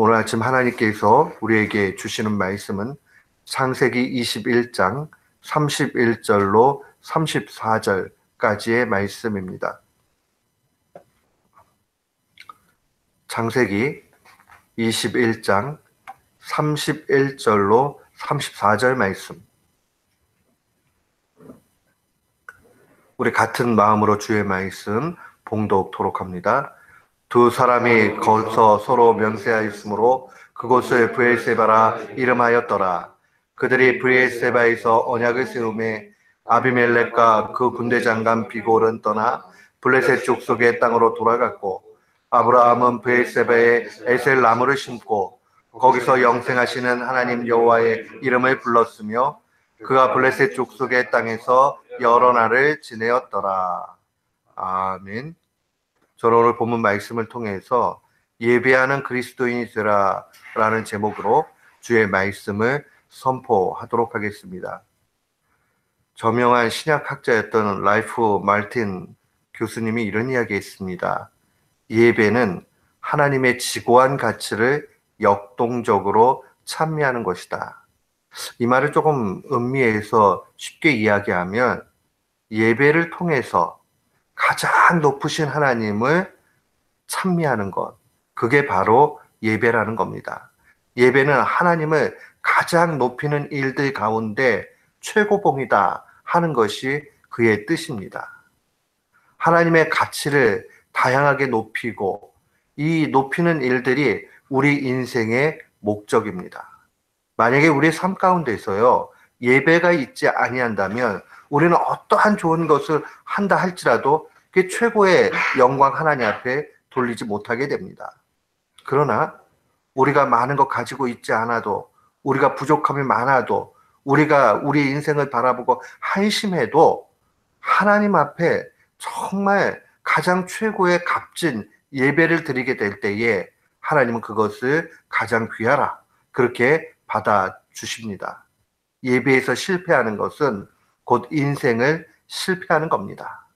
오늘 아침 하나님께서 우리에게 주시는 말씀은 창세기 21장 31절로 34절까지의 말씀입니다. 창세기 21장 31절로 34절 말씀. 우리 같은 마음으로 주의 말씀 봉독토록 합니다. 두 사람이 거기서 서로 맹세하였으므로 그곳을 브엘세바라 이름하였더라. 그들이 브엘세바에서 언약을 세우매 아비멜렉과 그 군대 장관 비골은 떠나 블레셋 족속의 땅으로 돌아갔고, 아브라함은 브엘세바에 에셀 나무를 심고 거기서 영생하시는 하나님 여호와의 이름을 불렀으며, 그가 블레셋 족속의 땅에서 여러 날을 지내었더라. 아멘. 저는 오늘 본문 말씀을 통해서 예배하는 그리스도인이 되라 라는 제목으로 주의 말씀을 선포하도록 하겠습니다. 저명한 신약학자였던 라이프 말틴 교수님이 이런 이야기 했습니다. 예배는 하나님의 지고한 가치를 역동적으로 찬미하는 것이다. 이 말을 조금 음미해서 쉽게 이야기하면, 예배를 통해서 가장 높으신 하나님을 찬미하는 것, 그게 바로 예배라는 겁니다. 예배는 하나님을 가장 높이는 일들 가운데 최고봉이다 하는 것이 그의 뜻입니다. 하나님의 가치를 다양하게 높이고, 이 높이는 일들이 우리 인생의 목적입니다. 만약에 우리의 삶 가운데서요, 예배가 있지 아니한다면 우리는 어떠한 좋은 것을 한다 할지라도 그게 최고의 영광 하나님 앞에 돌리지 못하게 됩니다. 그러나 우리가 많은 것 가지고 있지 않아도, 우리가 부족함이 많아도, 우리가 우리 인생을 바라보고 한심해도 하나님 앞에 정말 가장 최고의 값진 예배를 드리게 될 때에 하나님은 그것을 가장 귀하라, 그렇게 받아주십니다. 예배에서 실패하는 것은 곧 인생을 실패하는 겁니다.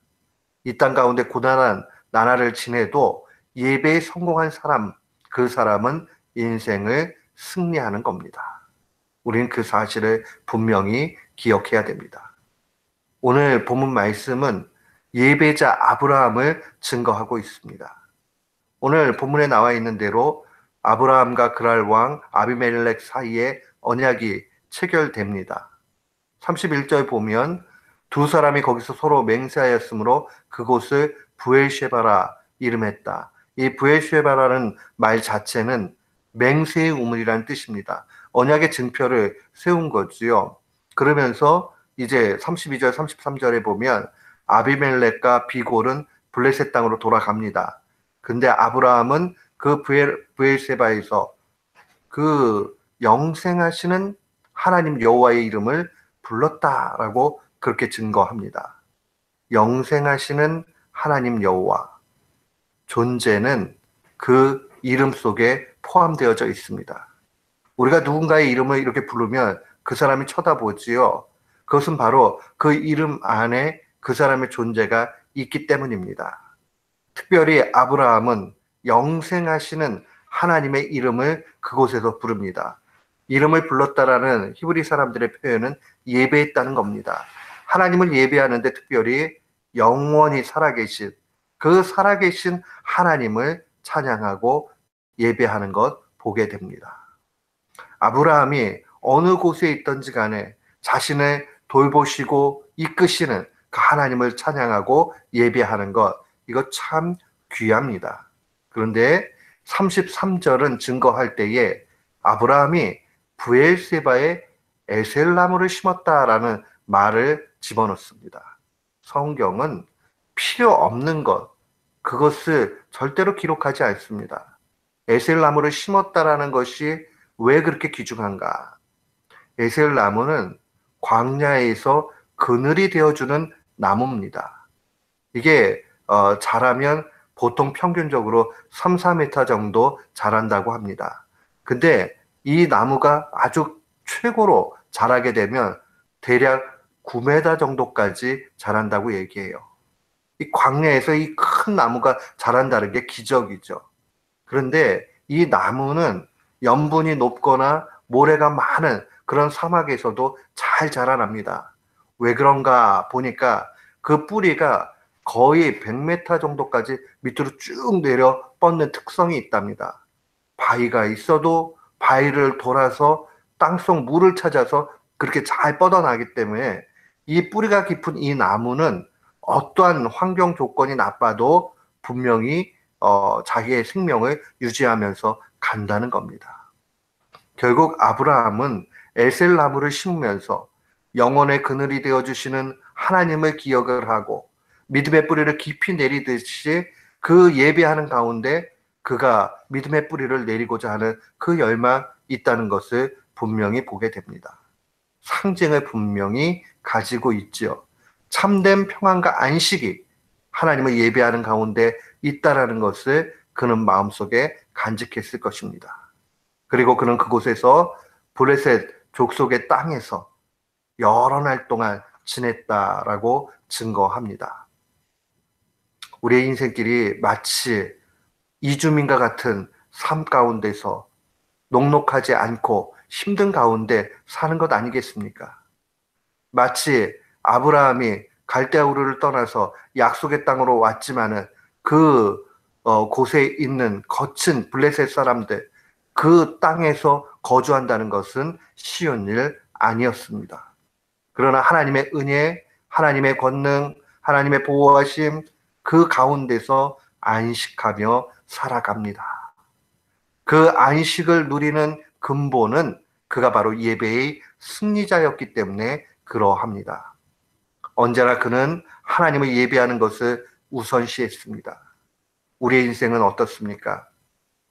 이 땅 가운데 고난한 나날을 지내도 예배에 성공한 사람, 그 사람은 인생을 승리하는 겁니다. 우리는 그 사실을 분명히 기억해야 됩니다. 오늘 본문 말씀은 예배자 아브라함을 증거하고 있습니다. 오늘 본문에 나와 있는 대로 아브라함과 그랄 왕 아비멜렉 사이에 언약이 체결됩니다. 31절 보면 두 사람이 거기서 서로 맹세하였으므로 그곳을 브엘셰바라 이름했다. 이 브엘셰바라는 말 자체는 맹세의 우물이라는 뜻입니다. 언약의 증표를 세운 거지요. 그러면서 이제 32절 33절에 보면 아비멜렉과 비골은 블레셋 땅으로 돌아갑니다. 근데 아브라함은 그 브엘세바에서 그 영생하시는 하나님 여호와의 이름을 불렀다라고 그렇게 증거합니다. 영생하시는 하나님 여호와, 존재는 그 이름 속에 포함되어져 있습니다. 우리가 누군가의 이름을 이렇게 부르면 그 사람이 쳐다보지요. 그것은 바로 그 이름 안에 그 사람의 존재가 있기 때문입니다. 특별히 아브라함은 영생하시는 하나님의 이름을 그곳에서 부릅니다. 이름을 불렀다라는 히브리 사람들의 표현은 예배했다는 겁니다. 하나님을 예배하는데 특별히 영원히 살아계신, 그 살아계신 하나님을 찬양하고 예배하는 것 보게 됩니다. 아브라함이 어느 곳에 있든지 간에 자신을 돌보시고 이끄시는 그 하나님을 찬양하고 예배하는 것, 이거 참 귀합니다. 그런데 33절은 증거할 때에 아브라함이 브엘세바에 에셀나무를 심었다라는 말을 집어넣습니다. 성경은 필요 없는 것, 그것을 절대로 기록하지 않습니다. 에셀나무를 심었다라는 것이 왜 그렇게 귀중한가? 에셀나무는 광야에서 그늘이 되어주는 나무입니다. 이게 자라면 보통 평균적으로 3, 4m 정도 자란다고 합니다. 근데 이 나무가 아주 최고로 자라게 되면 대략 9m 정도까지 자란다고 얘기해요. 이 광야에서 이 큰 나무가 자란다는 게 기적이죠. 그런데 이 나무는 염분이 높거나 모래가 많은 그런 사막에서도 잘 자라납니다. 왜 그런가 보니까 그 뿌리가 거의 100m 정도까지 밑으로 쭉 내려 뻗는 특성이 있답니다. 바위가 있어도 바위를 돌아서 땅속 물을 찾아서 그렇게 잘 뻗어나기 때문에 이 뿌리가 깊은 이 나무는 어떠한 환경 조건이 나빠도 분명히 자기의 생명을 유지하면서 간다는 겁니다. 결국 아브라함은 에셀 나무를 심으면서 영혼의 그늘이 되어주시는 하나님을 기억을 하고 믿음의 뿌리를 깊이 내리듯이 그 예배하는 가운데 그가 믿음의 뿌리를 내리고자 하는 그 열망이 있다는 것을 분명히 보게 됩니다. 상징을 분명히 가지고 있지요. 참된 평안과 안식이 하나님을 예배하는 가운데 있다라는 것을 그는 마음속에 간직했을 것입니다. 그리고 그는 그곳에서 블레셋 족속의 땅에서 여러 날 동안 지냈다라고 증거합니다. 우리의 인생길이 마치 이주민과 같은 삶 가운데서 녹록하지 않고 힘든 가운데 사는 것 아니겠습니까? 마치 아브라함이 갈대아우르를 떠나서 약속의 땅으로 왔지만은 그 곳에 있는 거친 블레셋 사람들, 그 땅에서 거주한다는 것은 쉬운 일 아니었습니다. 그러나 하나님의 은혜, 하나님의 권능, 하나님의 보호하심 그 가운데서 안식하며 살아갑니다. 그 안식을 누리는 근본은 그가 바로 예배의 승리자였기 때문에 그러합니다. 언제나 그는 하나님을 예배하는 것을 우선시했습니다. 우리의 인생은 어떻습니까?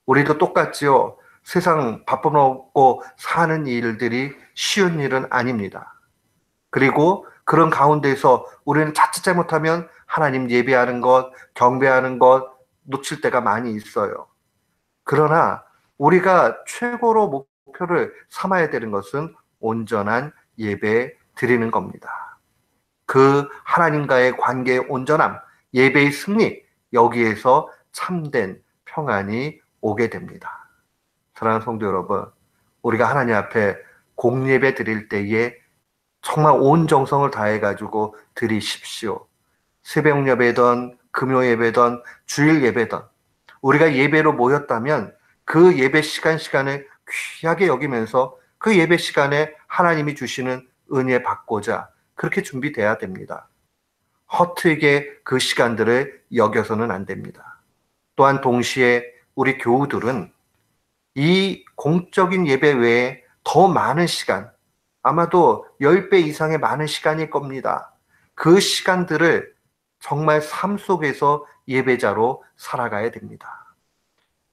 우리도 똑같지요. 세상 바빠먹고 사는 일들이 쉬운 일은 아닙니다. 그리고 그런 가운데서 우리는 자칫 잘못하면 하나님 예배하는 것, 경배하는 것 놓칠 때가 많이 있어요. 그러나 우리가 최고로 목표를 삼아야 되는 것은 온전한 예배 드리는 겁니다. 그 하나님과의 관계의 온전함, 예배의 승리, 여기에서 참된 평안이 오게 됩니다. 사랑하는 성도 여러분, 우리가 하나님 앞에 공예배 드릴 때에 정말 온 정성을 다해가지고 드리십시오. 새벽 예배든 금요 예배든 주일 예배든 우리가 예배로 모였다면 그 예배 시간을 귀하게 여기면서 그 예배 시간에 하나님이 주시는 은혜 받고자 그렇게 준비돼야 됩니다. 허투루게 그 시간들을 여겨서는 안 됩니다. 또한 동시에 우리 교우들은 이 공적인 예배 외에 더 많은 시간, 아마도 10배 이상의 많은 시간일 겁니다. 그 시간들을 정말 삶 속에서 예배자로 살아가야 됩니다.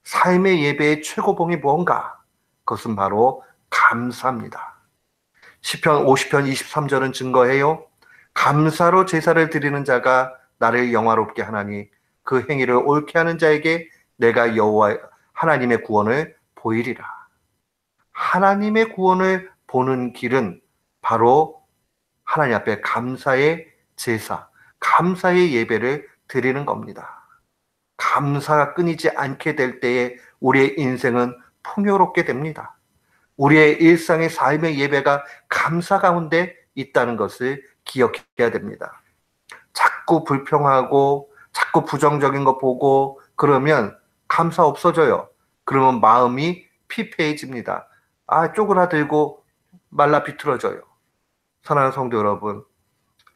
삶의 예배의 최고봉이 뭔가? 그것은 바로 감사입니다. 시편 50편 23절은 증거해요. 감사로 제사를 드리는 자가 나를 영화롭게 하나니 그 행위를 옳게 하는 자에게 내가 여호와 하나님의 구원을 보이리라. 하나님의 구원을 보는 길은 바로 하나님 앞에 감사의 제사, 감사의 예배를 드리는 겁니다. 감사가 끊이지 않게 될 때에 우리의 인생은 풍요롭게 됩니다. 우리의 일상의 삶의 예배가 감사 가운데 있다는 것을 기억해야 됩니다. 자꾸 불평하고 자꾸 부정적인 거 보고 그러면 감사 없어져요. 그러면 마음이 피폐해집니다. 쪼그라들고 말라 비틀어져요. 사랑하는 성도 여러분,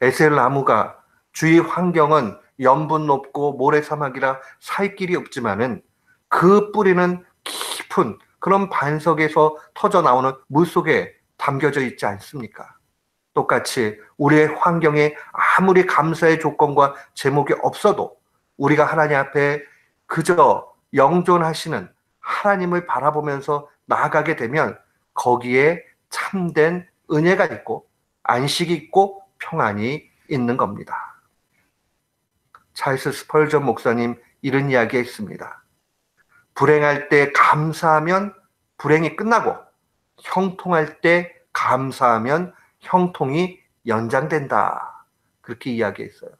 에셀 나무가 주위 환경은 염분 높고 모래사막이라 살 길이 없지만은 그 뿌리는 깊은 그런 반석에서 터져 나오는 물 속에 담겨져 있지 않습니까? 똑같이 우리의 환경에 아무리 감사의 조건과 제목이 없어도 우리가 하나님 앞에 그저 영존하시는 하나님을 바라보면서 나아가게 되면 거기에 참된 은혜가 있고 안식이 있고 평안이 있는 겁니다. 찰스 스펄전 목사님 이런 이야기 했습니다. 불행할 때 감사하면 불행이 끝나고 형통할 때 감사하면 형통이 연장된다. 그렇게 이야기했어요.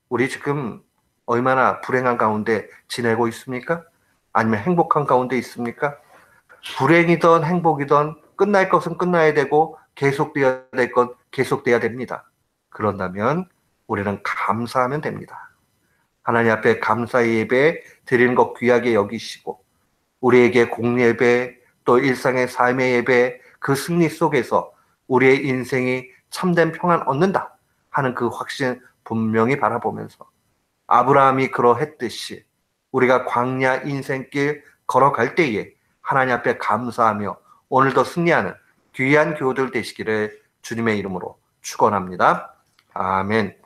우리 지금 얼마나 불행한 가운데 지내고 있습니까? 아니면 행복한 가운데 있습니까? 불행이든 행복이든 끝날 것은 끝나야 되고 계속되어야 될 건 계속돼야 됩니다. 그런다면 우리는 감사하면 됩니다. 하나님 앞에 감사의 예배 드리는 것 귀하게 여기시고 우리에게 공예배 또 일상의 삶의 예배 그 승리 속에서 우리의 인생이 참된 평안 얻는다 하는 그 확신 분명히 바라보면서 아브라함이 그러했듯이 우리가 광야 인생길 걸어갈 때에 하나님 앞에 감사하며 오늘도 승리하는 귀한 교우들 되시기를 주님의 이름으로 축원합니다. 아멘.